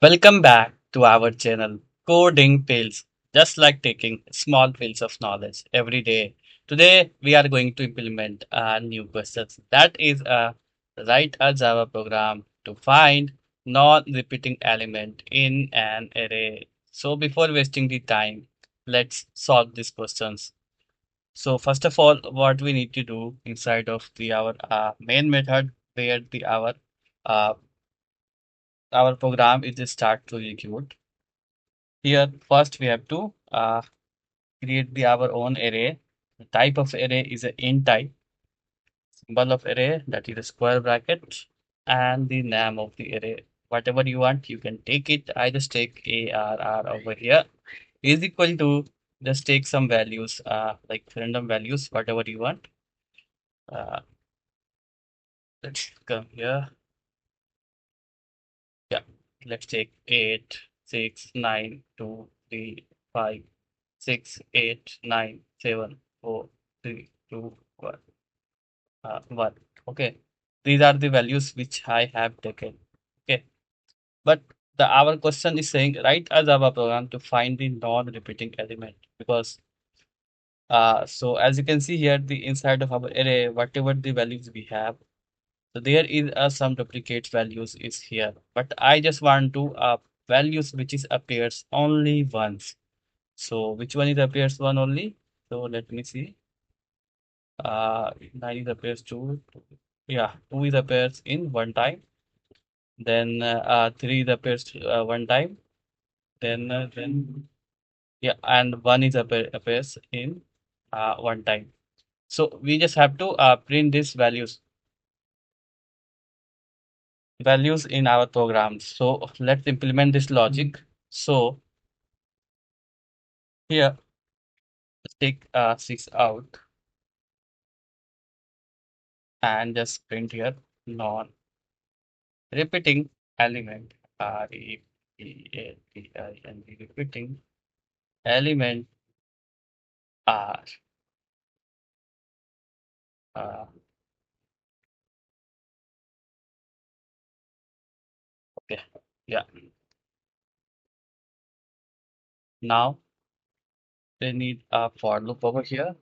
Welcome back to our channel, Coding Pills, just like taking small pills of knowledge every day. Today, we are going to implement a new questions. That is write a Java program to find non-repeating element in an array. So before wasting the time, let's solve these questions. So first of all, what we need to do inside of the our main method where uh, our program is start to execute. Here, first we have to create our own array. The type of array is an int type. Symbol of array that is a square bracket, and the name of the array. Whatever you want, you can take it. I just take ARR over here is equal to just take some values, like random values, whatever you want. Uh, let's come here. Yeah, let's take 8, 6, 9, 2, 3, 5, 6, 8, 9, 7, 4, 3, 2, 1. 1. Okay, these are the values which I have taken. Okay, but the our question is saying write a Java program to find the non-repeating element because so as you can see here the inside of our array whatever the values we have, so there is some duplicate values is here, but I just want to values which is appears only once. So which one is appears one only? So let me see. 9 is appears two. Yeah, 2 is appears in one time. Then 3 is appears one time. Then yeah, and 1 is appears in one time. So we just have to print these values in our program. So let's implement this logic. So here let's take 6 out and just print here non repeating element repeating element R. Uh, okay, yeah. Now they need a for loop over here.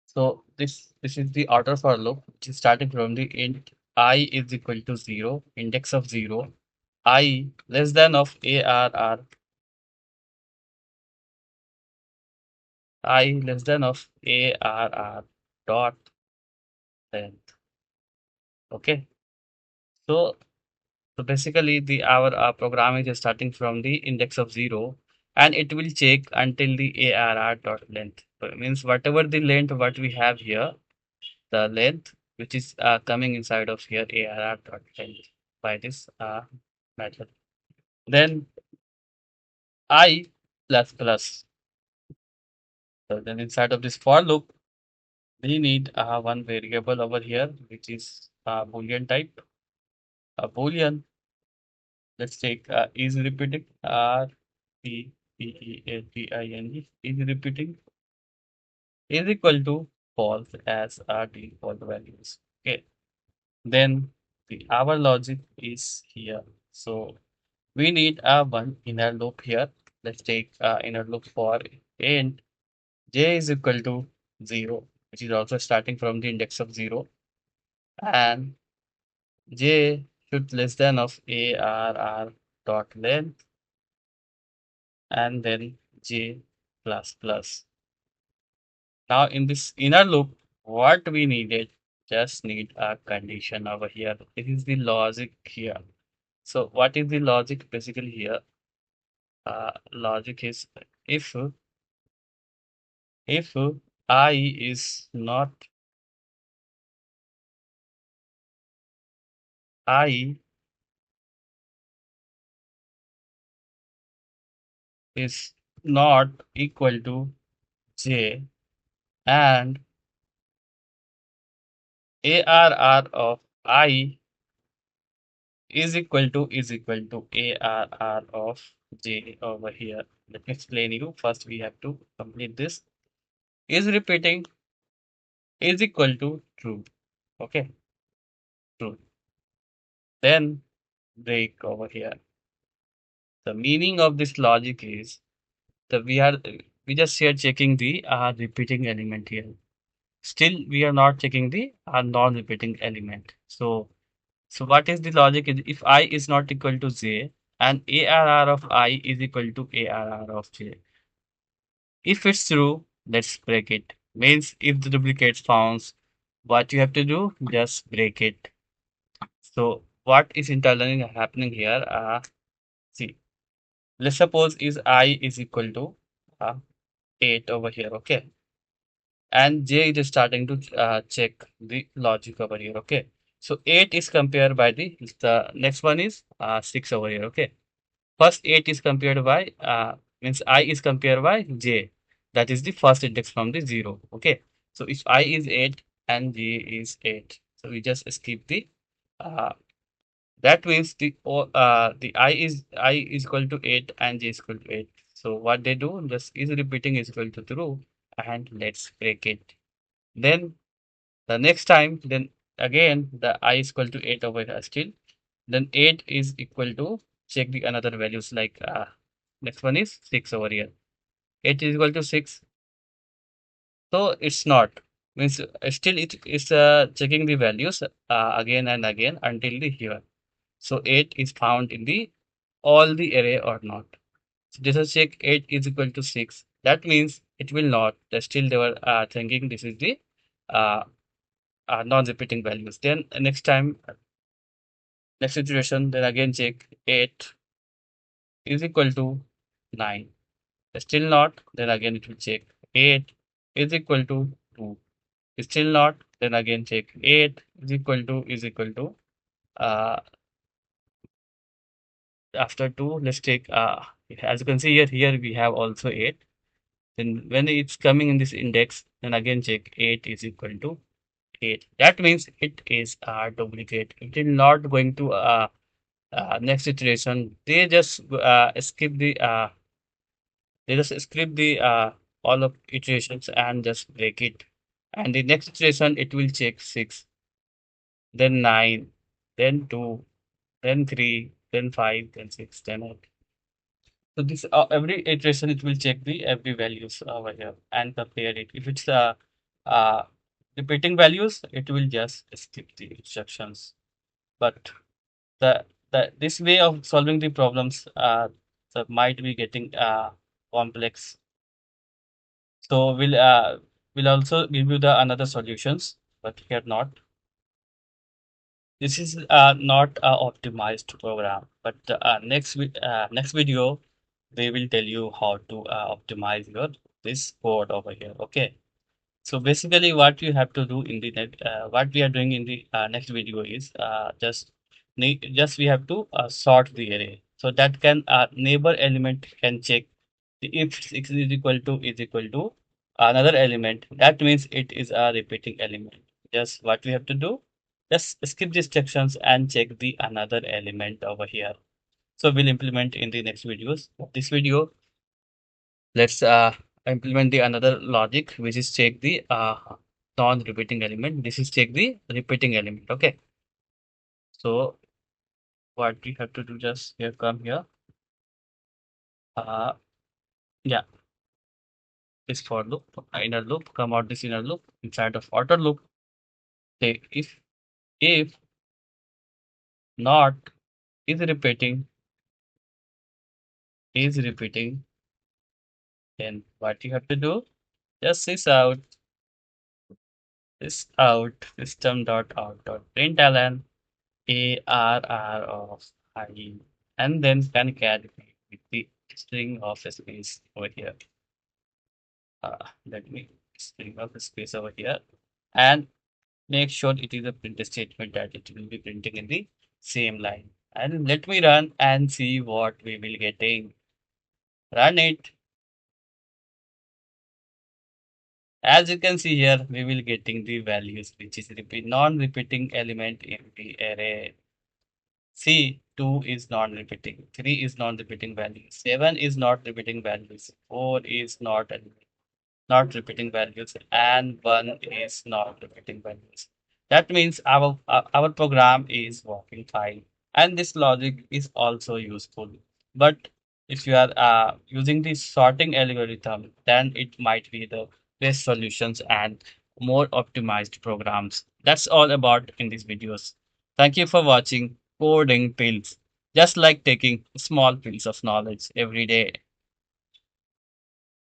So this is the outer for loop, which is starting from the int I is equal to 0, index of 0, I less than of ARR, I less than of ARR dot length. Okay. So so basically the our program is starting from the index of 0 and it will check until the ARR dot length. So it means whatever the length what we have here, the length which is coming inside of here ARR dot length by this method. Then I plus plus. So then inside of this for loop, we need one variable over here which is boolean type. A boolean. Let's take is repeating repeating is repeating is equal to false as our default values. Okay. Then our logic is here. So we need a one inner loop here. Let's take inner loop for int j is equal to 0, which is also starting from the index of 0, and j should less than of arr dot length, and then j plus plus. Now in this inner loop, what we needed just need a condition over here. It is the logic here. So what is the logic basically here? Logic is if if I is not I is not equal to j and ARR of I is equal to ARR of j over here. Let me explain you. First, we have to complete this. Is repeating is equal to true. Okay, true. Then break over here. The meaning of this logic is that we just here checking the repeating element here. Still, we are not checking the non-repeating element. So what is the logic? If I is not equal to j and ARR of I is equal to ARR of j. If it's true, let's break it. Means if the duplicate found, what you have to do, just break it. So what is internally happening here? See, let's suppose is I is equal to uh, 8 over here, okay? And J is starting to check the logic over here, okay? So 8 is compared by the next one is 6 over here, okay? First 8 is compared by means I is compared by J. That is the first index from the 0, okay? So if I is 8 and J is 8, so we just skip the uh, that means the I is equal to 8 and J is equal to 8. So what they do just is repeating is equal to true and let's break it. Then the next time, then again the I is equal to 8 over here still. Then 8 is equal to check the another values like next one is 6 over here. 8 is equal to 6. So it's not. Means still it is checking the values again and again until the here. So 8 is found in the all the array or not. So this is check 8 is equal to 6. That means it will not. Still they were thinking this is the uh, non-repeating values. Then next time, next iteration, then again check 8 is equal to 9. Still not, then again it will check 8 is equal to 2. Still not, then again check 8 is equal to uh, after 2, let's take as you can see here we have also 8. Then when it's coming in this index, then again check 8 is equal to 8. That means it is a duplicate. It is not going to next iteration. They just skip the all of iterations and just break it. And the next iteration it will check 6, then 9, then 2, then 3, then 5, then 6, then 8. So this every iteration it will check the every values over here and compare it. If it's uh, repeating values, it will just skip the instructions. But the this way of solving the problems might be getting complex. So we'll also give you the another solutions, but here not. This is not a optimized program, but next video we will tell you how to optimize your this code over here. Okay. So basically, what you have to do in the what we are doing in the next video is just we have to sort the array. So that can neighbor element can check if 6 is equal to another element. That means it is a repeating element. Just what we have to do, just skip these sections and check the another element over here. So we'll implement in the next videos. This video, let's implement the another logic, which is check the non-repeating element. This is check the repeating element. Okay. So what we have to do, just here come here. Uh, yeah, this for loop, inner loop, come out this inner loop inside of outer loop. Say if not is repeating is repeating, then what you have to do, just this out system dot out dot println ARR of I, and then concatenate with the string of a space over here. Let me string of a space over here and make sure it is a print statement that it will be printing in the same line. And let me run and see what we will getting. Run it. As you can see here, we will getting the values which is non-repeating element in the array. See, 2 is non-repeating, 3 is non-repeating values, 7 is not repeating values, 4 is not repeating values, and 1 is not repeating values. That means our program is working fine, and this logic is also useful. But If you are using the sorting algorithm, then it might be the best solutions and more optimized programs. That's all about in these videos. Thank you for watching Coding Pills. Just like taking small pills of knowledge every day.